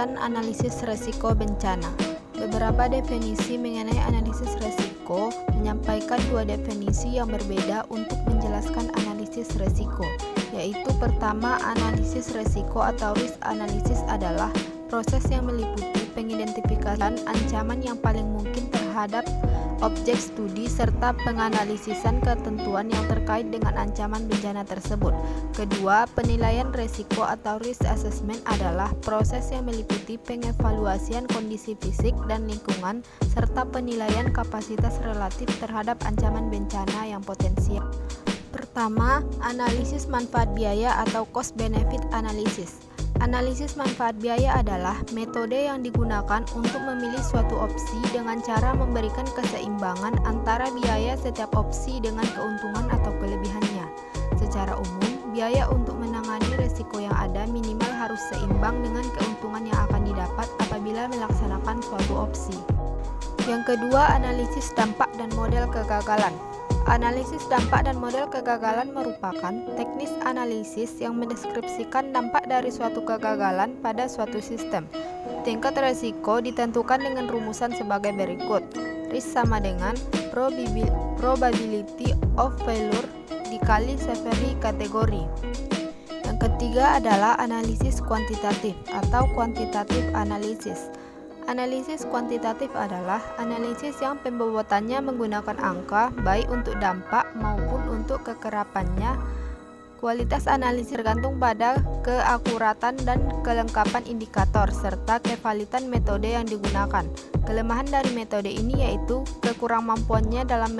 Pengertian analisis resiko bencana. Beberapa definisi mengenai analisis resiko menyampaikan dua definisi yang berbeda untuk menjelaskan analisis resiko, yaitu pertama, analisis resiko atau risk analysis adalah proses yang meliputi pengidentifikasian ancaman yang paling mungkin terhadap objek studi serta penganalisisan ketentuan yang terkait dengan ancaman bencana tersebut. Kedua, penilaian resiko atau risk assessment adalah proses yang meliputi pengevaluasian kondisi fisik dan lingkungan serta penilaian kapasitas relatif terhadap ancaman bencana yang potensial. Pertama, analisis manfaat biaya atau cost benefit analysis. Analisis manfaat biaya adalah metode yang digunakan untuk memilih suatu opsi dengan cara memberikan keseimbangan antara biaya setiap opsi dengan keuntungan atau kelebihannya. Secara umum, biaya untuk menangani risiko yang ada minimal harus seimbang dengan keuntungan yang akan didapat apabila melaksanakan suatu opsi. Yang kedua, analisis dampak dan model kegagalan. Analisis dampak dan model kegagalan merupakan teknis analisis yang mendeskripsikan dampak dari suatu kegagalan pada suatu sistem. Tingkat resiko ditentukan dengan rumusan sebagai berikut. Risk sama dengan probability of failure dikali severity kategori. Yang ketiga adalah analisis kuantitatif atau quantitative analysis. Analisis kuantitatif adalah analisis yang pembobotannya menggunakan angka, baik untuk dampak maupun untuk kekerapannya. Kualitas analisis tergantung pada keakuratan dan kelengkapan indikator, serta kevalitan metode yang digunakan. Kelemahan dari metode ini yaitu kekurangmampuannya dalam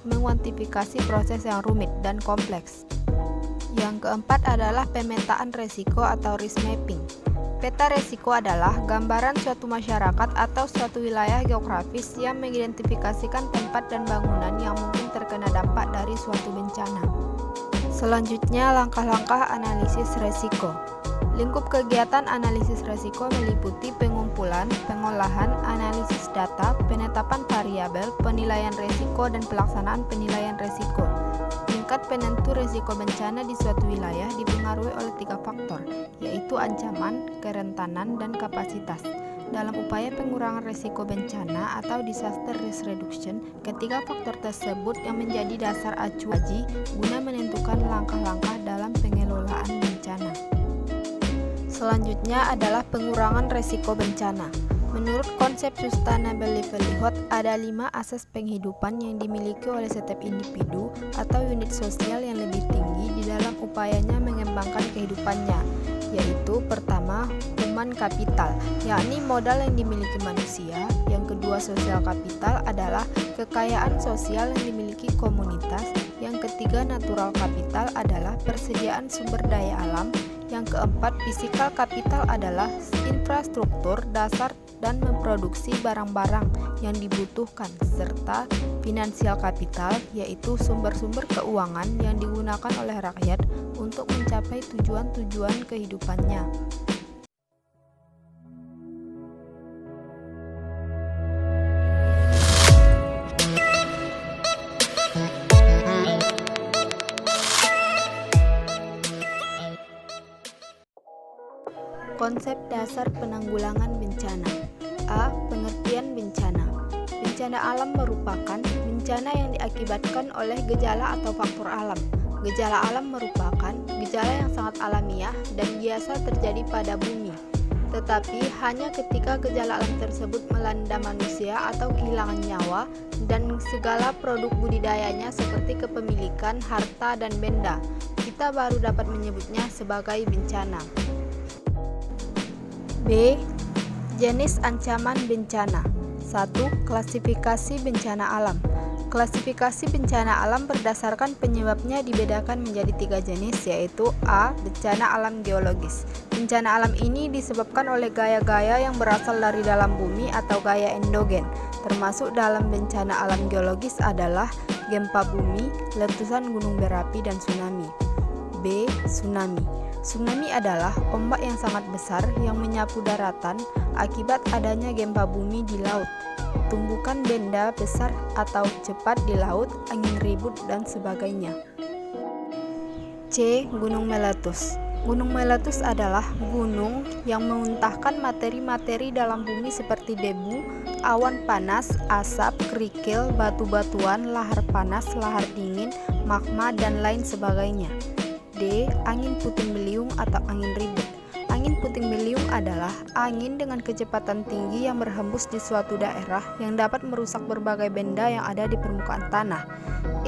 menguantifikasi proses yang rumit dan kompleks. Yang keempat adalah pemetaan resiko atau risk mapping. Peta resiko adalah gambaran suatu masyarakat atau suatu wilayah geografis yang mengidentifikasikan tempat dan bangunan yang mungkin terkena dampak dari suatu bencana. Selanjutnya, langkah-langkah analisis resiko. Lingkup kegiatan analisis resiko meliputi pengumpulan, pengolahan, analisis data, penetapan variabel, penilaian resiko, dan pelaksanaan penilaian resiko. Tingkat penentu risiko bencana di suatu wilayah dipengaruhi oleh 3 faktor, yaitu ancaman, kerentanan, dan kapasitas. Dalam upaya pengurangan risiko bencana atau disaster risk reduction, ketiga faktor tersebut yang menjadi dasar acuan guna menentukan langkah-langkah dalam pengelolaan bencana. Selanjutnya adalah pengurangan risiko bencana. Menurut konsep sustainable livelihood, ada 5 asas penghidupan yang dimiliki oleh setiap individu atau unit sosial yang lebih tinggi di dalam upayanya mengembangkan kehidupannya, yaitu pertama, human capital, yakni modal yang dimiliki manusia. Yang kedua, social capital adalah kekayaan sosial yang dimiliki komunitas. Yang ketiga, natural capital adalah persediaan sumber daya alam. Yang keempat, physical capital adalah infrastruktur dasar dan memproduksi barang-barang yang dibutuhkan, serta financial capital yaitu sumber-sumber keuangan yang digunakan oleh rakyat untuk mencapai tujuan-tujuan kehidupannya. Konsep dasar penanggulangan bencana. A. Pengertian bencana. Bencana alam merupakan bencana yang diakibatkan oleh gejala atau faktor alam. Gejala alam merupakan gejala yang sangat alamiah dan biasa terjadi pada bumi. Tetapi hanya ketika gejala alam tersebut melanda manusia atau kehilangan nyawa dan segala produk budidayanya seperti kepemilikan, harta, dan benda, kita baru dapat menyebutnya sebagai bencana. B. Jenis ancaman bencana. 1. Klasifikasi bencana alam. Klasifikasi bencana alam berdasarkan penyebabnya dibedakan menjadi 3 jenis, yaitu A. Bencana alam geologis. Bencana alam ini disebabkan oleh gaya-gaya yang berasal dari dalam bumi atau gaya endogen. Termasuk dalam bencana alam geologis adalah gempa bumi, letusan gunung berapi, dan tsunami. B. Tsunami. Tsunami adalah ombak yang sangat besar yang menyapu daratan akibat adanya gempa bumi di laut, tumbukan benda besar atau cepat di laut, angin ribut, dan sebagainya. C. Gunung meletus. Gunung meletus adalah gunung yang memuntahkan materi-materi dalam bumi seperti debu, awan panas, asap, kerikil, batu-batuan, lahar panas, lahar dingin, magma, dan lain sebagainya. D. Angin puting beliung atau angin ribut. Angin puting beliung adalah angin dengan kecepatan tinggi yang berhembus di suatu daerah yang dapat merusak berbagai benda yang ada di permukaan tanah.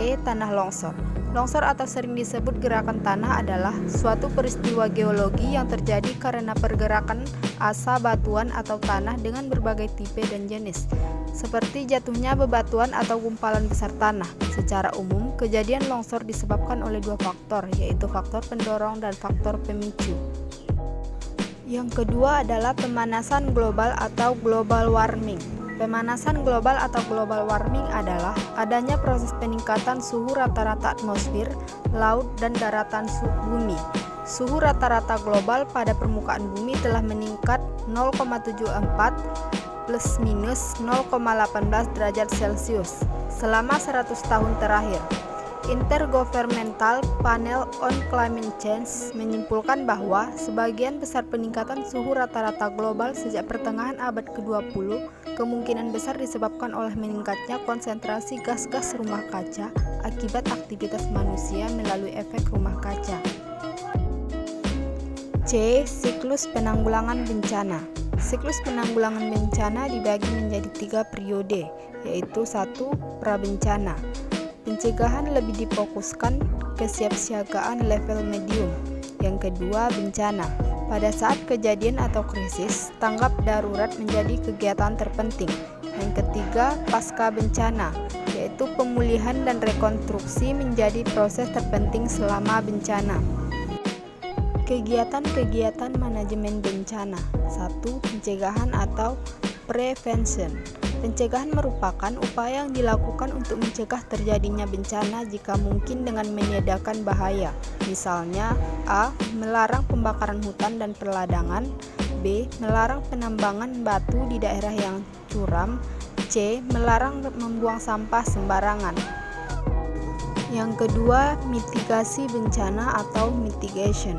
E. Tanah longsor. Longsor atau sering disebut gerakan tanah adalah suatu peristiwa geologi yang terjadi karena pergerakan asa batuan atau tanah dengan berbagai tipe dan jenis, seperti jatuhnya bebatuan atau gumpalan besar tanah. Secara umum, kejadian longsor disebabkan oleh dua faktor, yaitu faktor pendorong dan faktor pemicu. Yang kedua adalah pemanasan global atau global warming. Pemanasan global atau global warming adalah adanya proses peningkatan suhu rata-rata atmosfer, laut, dan daratan bumi. Suhu rata-rata global pada permukaan bumi telah meningkat 0,74 plus minus 0,18 derajat Celcius selama 100 tahun terakhir. Intergovernmental Panel on Climate Change menyimpulkan bahwa sebagian besar peningkatan suhu rata-rata global sejak pertengahan abad ke-20 kemungkinan besar disebabkan oleh meningkatnya konsentrasi gas-gas rumah kaca akibat aktivitas manusia melalui efek rumah kaca. C. Siklus penanggulangan bencana. Siklus penanggulangan bencana dibagi menjadi 3 periode, yaitu 1. Prabencana. Pencegahan lebih difokuskan kesiapsiagaan level medium. Yang kedua, bencana. Pada saat kejadian atau krisis, tanggap darurat menjadi kegiatan terpenting. Yang ketiga, pasca bencana, yaitu pemulihan dan rekonstruksi menjadi proses terpenting selama bencana. Kegiatan-kegiatan manajemen bencana. 1. Pencegahan atau prevention. Pencegahan merupakan upaya yang dilakukan untuk mencegah terjadinya bencana jika mungkin dengan menyediakan bahaya. Misalnya, A. Melarang pembakaran hutan dan perladangan. B. Melarang penambangan batu di daerah yang curam. C. Melarang membuang sampah sembarangan. Yang kedua, mitigasi bencana atau mitigation.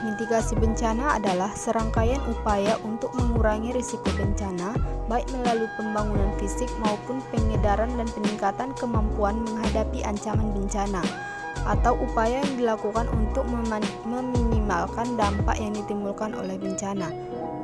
Mitigasi bencana adalah serangkaian upaya untuk mengurangi risiko bencana, baik melalui pembangunan fisik maupun pengedaran dan peningkatan kemampuan menghadapi ancaman bencana, atau upaya yang dilakukan untuk meminimalkan dampak yang ditimbulkan oleh bencana.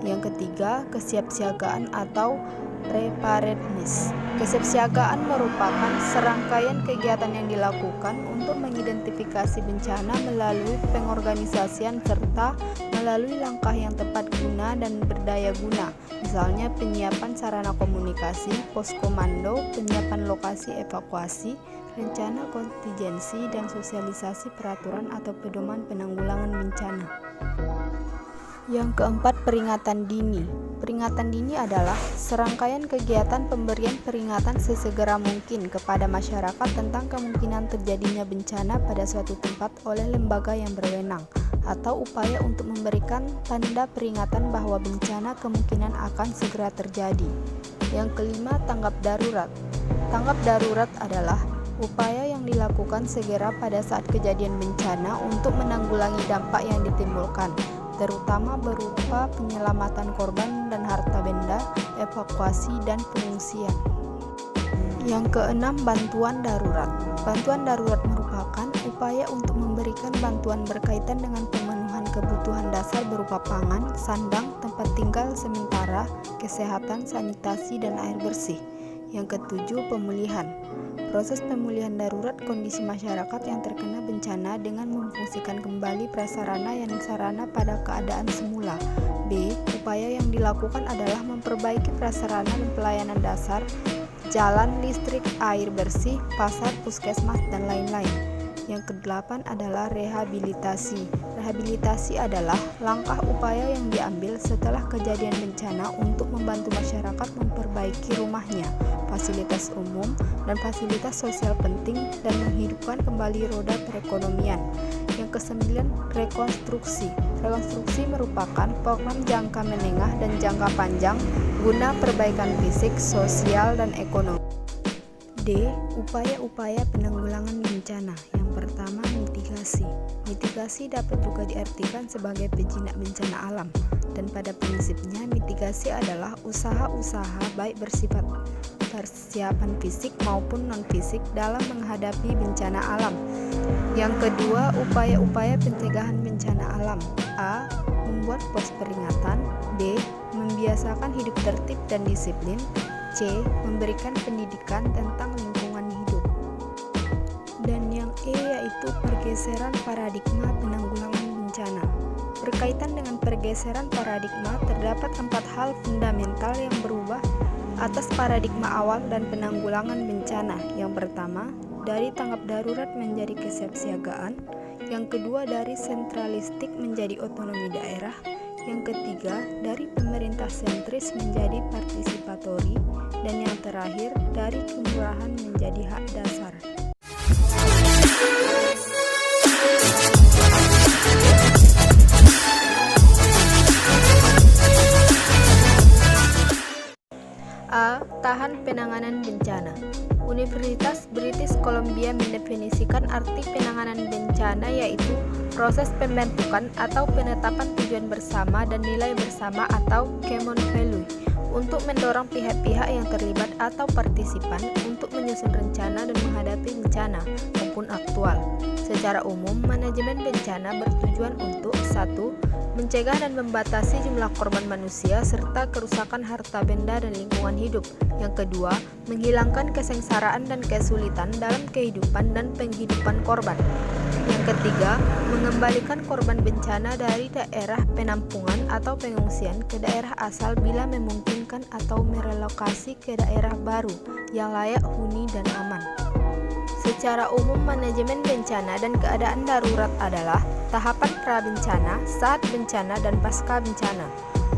Yang ketiga, kesiapsiagaan atau preparedness. Kesiapsiagaan merupakan serangkaian kegiatan yang dilakukan untuk mengidentifikasi bencana melalui pengorganisasian serta melalui langkah yang tepat guna dan berdaya guna. Misalnya penyiapan sarana komunikasi, pos komando, penyiapan lokasi evakuasi, rencana kontingensi, dan sosialisasi peraturan atau pedoman penanggulangan bencana. Yang keempat, peringatan dini. Peringatan dini adalah serangkaian kegiatan pemberian peringatan sesegera mungkin kepada masyarakat tentang kemungkinan terjadinya bencana pada suatu tempat oleh lembaga yang berwenang, atau upaya untuk memberikan tanda peringatan bahwa bencana kemungkinan akan segera terjadi. Yang kelima, tanggap darurat. Tanggap darurat adalah upaya yang dilakukan segera pada saat kejadian bencana untuk menanggulangi dampak yang ditimbulkan, terutama berupa penyelamatan korban dan harta benda, evakuasi, dan pengungsian. Yang keenam, bantuan darurat. Bantuan darurat merupakan upaya untuk memberikan bantuan berkaitan dengan pemenuhan kebutuhan dasar berupa pangan, sandang, tempat tinggal sementara, kesehatan, sanitasi, dan air bersih. Yang ketujuh, pemulihan. Proses pemulihan darurat kondisi masyarakat yang terkena bencana dengan memfungsikan kembali prasarana yang sarana pada keadaan semula. B. Upaya yang dilakukan adalah memperbaiki prasarana dan pelayanan dasar, jalan, listrik, air bersih, pasar, puskesmas, dan lain-lain. Yang kedelapan adalah rehabilitasi. Rehabilitasi adalah langkah upaya yang diambil setelah kejadian bencana untuk membantu masyarakat memperbaiki rumahnya, fasilitas umum, dan fasilitas sosial penting dan menghidupkan kembali roda perekonomian. Yang kesembilan, rekonstruksi. Rekonstruksi merupakan program jangka menengah dan jangka panjang guna perbaikan fisik, sosial, dan ekonomi. D. Upaya-upaya penanggulangan bencana. Yang Yang pertama, mitigasi. Mitigasi dapat juga diartikan sebagai penjinak bencana alam, dan pada prinsipnya mitigasi adalah usaha-usaha baik bersifat persiapan fisik maupun non-fisik dalam menghadapi bencana alam. Yang kedua, upaya-upaya pencegahan bencana alam. A. Membuat pos peringatan. B. Membiasakan hidup tertib dan disiplin. C. Memberikan pendidikan tentang lingkungan hidup. Dan yang E yaitu pergeseran paradigma penanggulangan bencana. Berkaitan dengan pergeseran paradigma, terdapat 4 hal fundamental yang berubah atas paradigma awal dan penanggulangan bencana. Yang pertama, dari tanggap darurat menjadi kesiapsiagaan. Yang kedua, dari sentralistik menjadi otonomi daerah. Yang ketiga, dari pemerintah sentris menjadi partisipatori. Dan yang terakhir, dari kemurahan menjadi hak dasar. A. Tahan penanganan bencana. Universitas British Columbia mendefinisikan arti penanganan bencana yaitu proses pembentukan atau penetapan tujuan bersama dan nilai bersama atau common value untuk mendorong pihak-pihak yang terlibat atau partisipan untuk menyusun rencana dan menghadapi bencana maupun aktual. Secara umum, manajemen bencana bertujuan untuk 1. Mencegah dan membatasi jumlah korban manusia serta kerusakan harta benda dan lingkungan hidup. Yang kedua, menghilangkan kesengsaraan dan kesulitan dalam kehidupan dan penghidupan korban. Yang ketiga, mengembalikan korban bencana dari daerah penampungan atau pengungsian ke daerah asal bila memungkinkan atau merelokasi ke daerah baru yang layak huni dan aman. Secara umum, manajemen bencana dan keadaan darurat adalah tahapan pra-bencana, saat bencana, dan pasca bencana.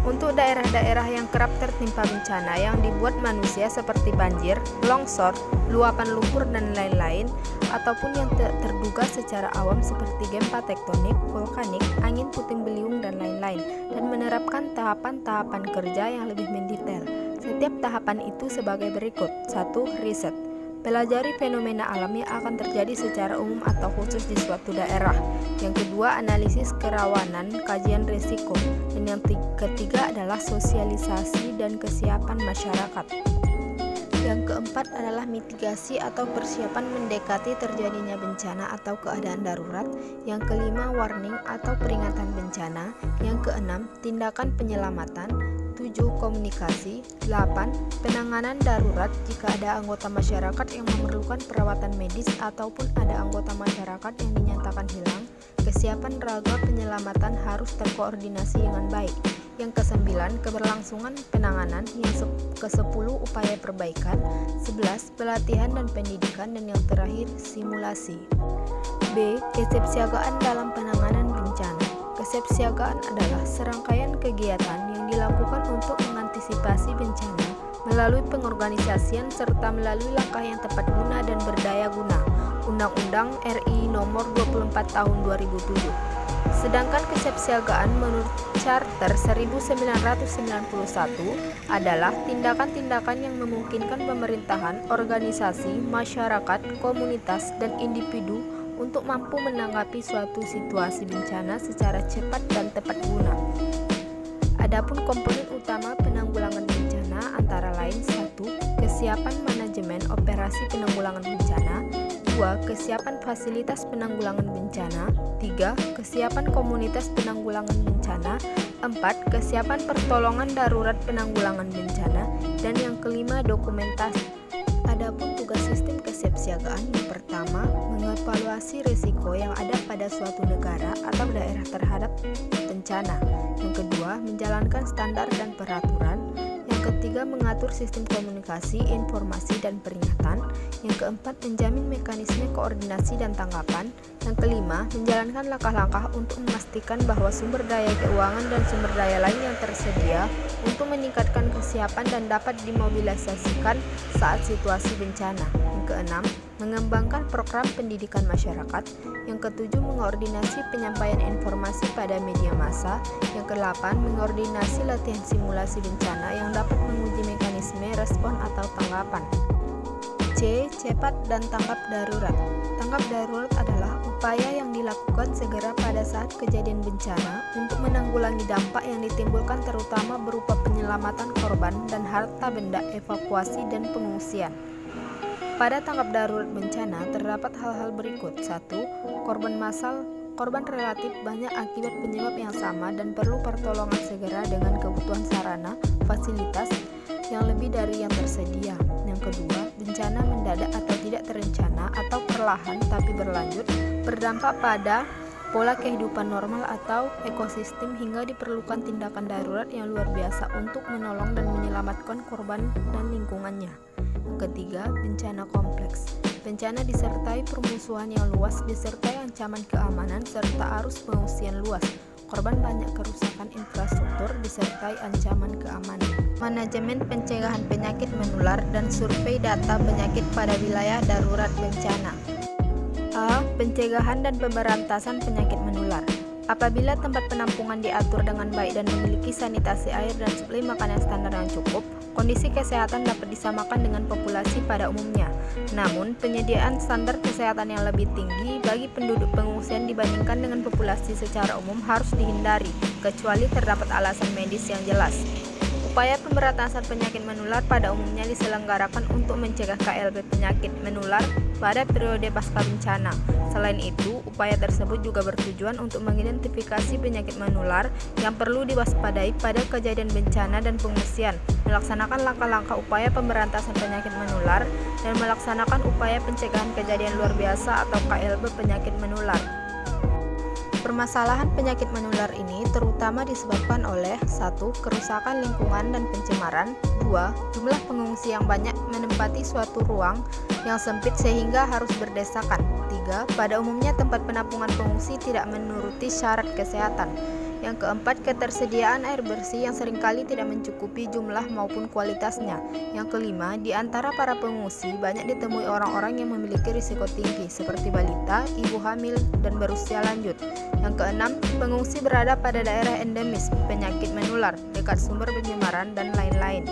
Untuk daerah-daerah yang kerap tertimpa bencana yang dibuat manusia seperti banjir, longsor, luapan lumpur, dan lain-lain, ataupun yang terduga secara awam seperti gempa tektonik, vulkanik, angin puting beliung, dan lain-lain, dan menerapkan tahapan-tahapan kerja yang lebih mendetail. Setiap tahapan itu sebagai berikut. 1. Riset. Pelajari fenomena alam yang akan terjadi secara umum atau khusus di suatu daerah. Yang kedua, analisis kerawanan, kajian risiko. Dan yang ketiga adalah sosialisasi dan kesiapan masyarakat. Yang keempat adalah mitigasi atau persiapan mendekati terjadinya bencana atau keadaan darurat. Yang kelima, warning atau peringatan bencana. Yang keenam, tindakan penyelamatan. 7. Komunikasi. 8. Penanganan darurat jika ada anggota masyarakat yang memerlukan perawatan medis ataupun ada anggota masyarakat yang dinyatakan hilang. Kesiapan raga penyelamatan harus terkoordinasi dengan baik. Yang kesembilan, keberlangsungan penanganan. Yang ke-10, upaya perbaikan. 11. Pelatihan dan pendidikan. Dan yang terakhir, simulasi. B. Kesiapsiagaan dalam penanganan bencana. Kesiapsiagaan adalah serangkaian kegiatan yang dilakukan untuk mengantisipasi bencana melalui pengorganisasian serta melalui langkah yang tepat guna dan berdaya guna. Undang-Undang RI Nomor 24 Tahun 2007. Sedangkan kesiapsiagaan menurut Charter 1991 adalah tindakan-tindakan yang memungkinkan pemerintahan, organisasi, masyarakat, komunitas, dan individu untuk mampu menanggapi suatu situasi bencana secara cepat dan tepat guna. Adapun komponen utama penanggulangan bencana antara lain 1. Kesiapan manajemen operasi penanggulangan bencana. 2. Kesiapan fasilitas penanggulangan bencana. 3. Kesiapan komunitas penanggulangan bencana. 4. Kesiapan pertolongan darurat penanggulangan bencana. Dan yang kelima, dokumentasi. Adapun tugas sistem kesiapsiagaan yang pertama, mengevaluasi risiko yang ada pada suatu negara atau daerah terhadap bencana. Yang kedua, menjalankan standar dan peraturan. Yang ketiga, mengatur sistem komunikasi, informasi, dan peringatan. Yang keempat, menjamin mekanisme koordinasi dan tanggapan. Yang kelima, menjalankan langkah-langkah untuk memastikan bahwa sumber daya keuangan dan sumber daya lain yang tersedia untuk meningkatkan kesiapan dan dapat dimobilisasikan saat situasi bencana. Yang keenam, mengembangkan program pendidikan masyarakat. Yang ketujuh, mengkoordinasi penyampaian informasi pada media massa. Yang kedelapan, mengkoordinasi latihan simulasi bencana yang dapat menguji mekanisme respon atau tanggapan. C. C. Cepat dan tanggap darurat. Tanggap darurat adalah upaya yang dilakukan segera pada saat kejadian bencana untuk menanggulangi dampak yang ditimbulkan terutama berupa penyelamatan korban dan harta benda, evakuasi, dan pengungsian. Pada tanggap darurat bencana terdapat hal-hal berikut. 1. Korban massal. Korban relatif banyak akibat penyebab yang sama dan perlu pertolongan segera dengan kebutuhan sarana, fasilitas yang lebih dari yang tersedia. Yang kedua, bencana mendadak atau tidak terencana atau perlahan tapi berlanjut, berdampak pada pola kehidupan normal atau ekosistem hingga diperlukan tindakan darurat yang luar biasa untuk menolong dan menyelamatkan korban dan lingkungannya. Yang ketiga, bencana kompleks. Bencana disertai permusuhan yang luas, disertai ancaman keamanan, serta arus pengungsian luas. Korban banyak kerusakan infrastruktur, disertai ancaman keamanan. Manajemen pencegahan penyakit menular dan survei data penyakit pada wilayah darurat bencana. A. Pencegahan dan pemberantasan penyakit menular. Apabila tempat penampungan diatur dengan baik dan memiliki sanitasi air dan suplai makanan standar yang cukup, kondisi kesehatan dapat disamakan dengan populasi pada umumnya. Namun, penyediaan standar kesehatan yang lebih tinggi bagi penduduk pengungsian dibandingkan dengan populasi secara umum harus dihindari, kecuali terdapat alasan medis yang jelas. Upaya pemberantasan penyakit menular pada umumnya diselenggarakan untuk mencegah KLB penyakit menular pada periode pasca bencana. Selain itu, upaya tersebut juga bertujuan untuk mengidentifikasi penyakit menular yang perlu diwaspadai pada kejadian bencana dan pengungsian, melaksanakan langkah-langkah upaya pemberantasan penyakit menular, dan melaksanakan upaya pencegahan kejadian luar biasa atau KLB penyakit menular. Permasalahan penyakit menular ini terutama disebabkan oleh 1. Kerusakan lingkungan dan pencemaran. 2. Jumlah pengungsi yang banyak menempati suatu ruang yang sempit sehingga harus berdesakan. 3. Pada umumnya tempat penampungan pengungsi tidak menuruti syarat kesehatan. Yang keempat, ketersediaan air bersih yang seringkali tidak mencukupi jumlah maupun kualitasnya. Yang kelima, di antara para pengungsi banyak ditemui orang-orang yang memiliki risiko tinggi seperti balita, ibu hamil, dan berusia lanjut. Yang keenam, pengungsi berada pada daerah endemis penyakit menular, dekat sumber pencemaran, dan lain-lain.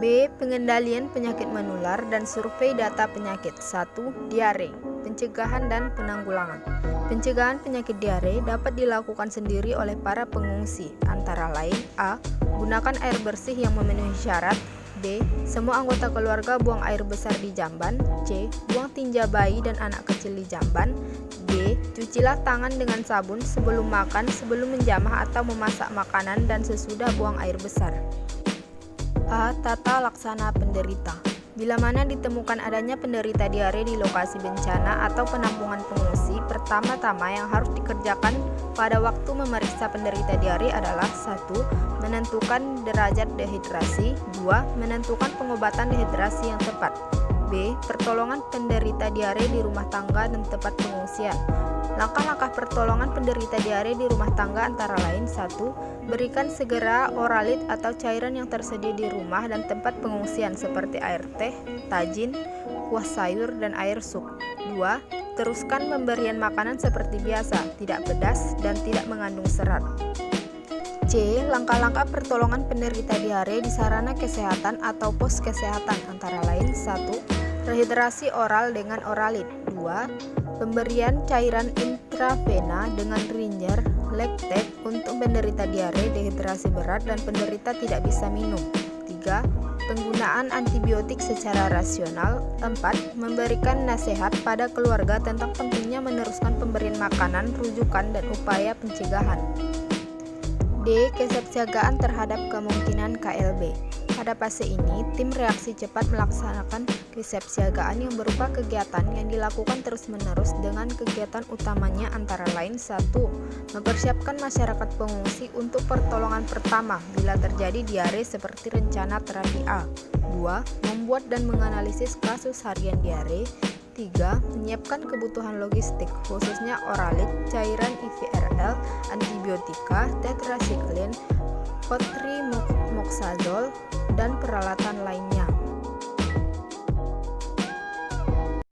B. Pengendalian penyakit menular dan survei data penyakit. 1. Diare. Pencegahan dan penanggulangan. Pencegahan penyakit diare dapat dilakukan sendiri oleh para pengungsi, antara lain A. Gunakan air bersih yang memenuhi syarat. B. Semua anggota keluarga buang air besar di jamban. C. Buang tinja bayi dan anak kecil di jamban. D. Cucilah tangan dengan sabun sebelum makan, sebelum menjamah atau memasak makanan, dan sesudah buang air besar. A. Tata laksana penderita. Bila mana ditemukan adanya penderita diare di lokasi bencana atau penampungan pengungsi, pertama-tama yang harus dikerjakan pada waktu memeriksa penderita diare adalah 1. Menentukan derajat dehidrasi. 2. Menentukan pengobatan dehidrasi yang tepat. B. Pertolongan penderita diare di rumah tangga dan tempat pengungsian. Langkah-langkah pertolongan penderita diare di rumah tangga antara lain 1. Berikan segera oralit atau cairan yang tersedia di rumah dan tempat pengungsian seperti air teh, tajin, kuah sayur, dan air sup. 2. Teruskan pemberian makanan seperti biasa, tidak pedas dan tidak mengandung serat. C. Langkah-langkah pertolongan penderita diare di sarana kesehatan atau pos kesehatan antara lain 1. Rehidrasi oral dengan oralit. 2. Pemberian cairan intravena dengan ringer, lektek untuk penderita diare, dehidrasi berat, dan penderita tidak bisa minum. 3. Penggunaan antibiotik secara rasional. 4. Memberikan nasihat pada keluarga tentang pentingnya meneruskan pemberian makanan, rujukan, dan upaya pencegahan. D. Kesiapsiagaan terhadap kemungkinan KLB. Pada fase ini, tim reaksi cepat melaksanakan kesiapsiagaan yang berupa kegiatan yang dilakukan terus-menerus dengan kegiatan utamanya antara lain 1. Mempersiapkan masyarakat pengungsi untuk pertolongan pertama bila terjadi diare seperti rencana terapi A. 2. Membuat dan menganalisis kasus harian diare. 3. Menyiapkan kebutuhan logistik khususnya oralit, cairan IVRL, antibiotika, tetrasiklin, cotrimoxazole, dan peralatan lainnya.